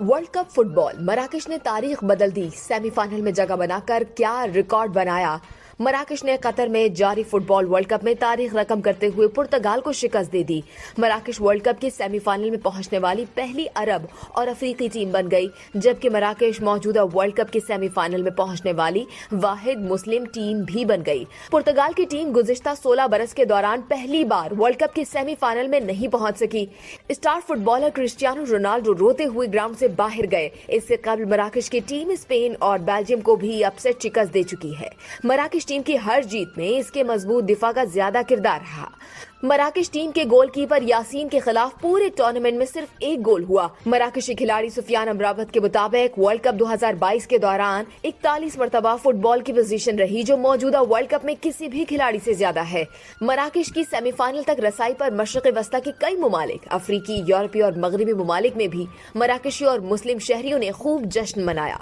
World cup football मराकश ने तारीख बदल दी। सेमीफाइनल में जगह बनाकर क्या रिकॉर्ड बनाया। मराकश ने कतर में जारी फुटबॉल वर्ल्ड कप में तारीख रकम करते हुए पुर्तगाल को शिकस्त दे दी। मराकश वर्ल्ड कप के सेमीफाइनल में पहुंचने वाली पहली अरब और अफ्रीकी टीम बन गई, जबकि मराकश मौजूदा वर्ल्ड कप के सेमीफाइनल में पहुंचने वाली वाहिद मुस्लिम टीम भी बन गई। पुर्तगाल की टीम गुज़िश्ता 16 बरस के दौरान पहली बार वर्ल्ड कप के सेमीफाइनल में नहीं पहुंच सकी। स्टार फुटबॉलर क्रिस्टियानो रोनाल्डो रोते हुए ग्राउंड से बाहर गए। इससे कबल मराकश की टीम स्पेन और बेल्जियम को भी अपसेट शिकस्त दे चुकी है। मराकश टीम की हर जीत में इसके मजबूत दिफा का ज्यादा किरदार रहा। मराकश टीम के गोलकीपर यासीन के खिलाफ पूरे टूर्नामेंट में सिर्फ एक गोल हुआ। मराकशी खिलाड़ी सुफियान अमरावत के मुताबिक वर्ल्ड कप 2022 के दौरान 41 मरतबा फुटबॉल की पोजीशन रही, जो मौजूदा वर्ल्ड कप में किसी भी खिलाड़ी से ज्यादा है। मराकश की सेमीफाइनल तक रसाई पर मशरक़ वस्ता के कई ममालिक, अफ्रीकी, यूरोपीय और मगरबी ममालिक में भी मराकशी और मुस्लिम शहरियों ने खूब जश्न मनाया।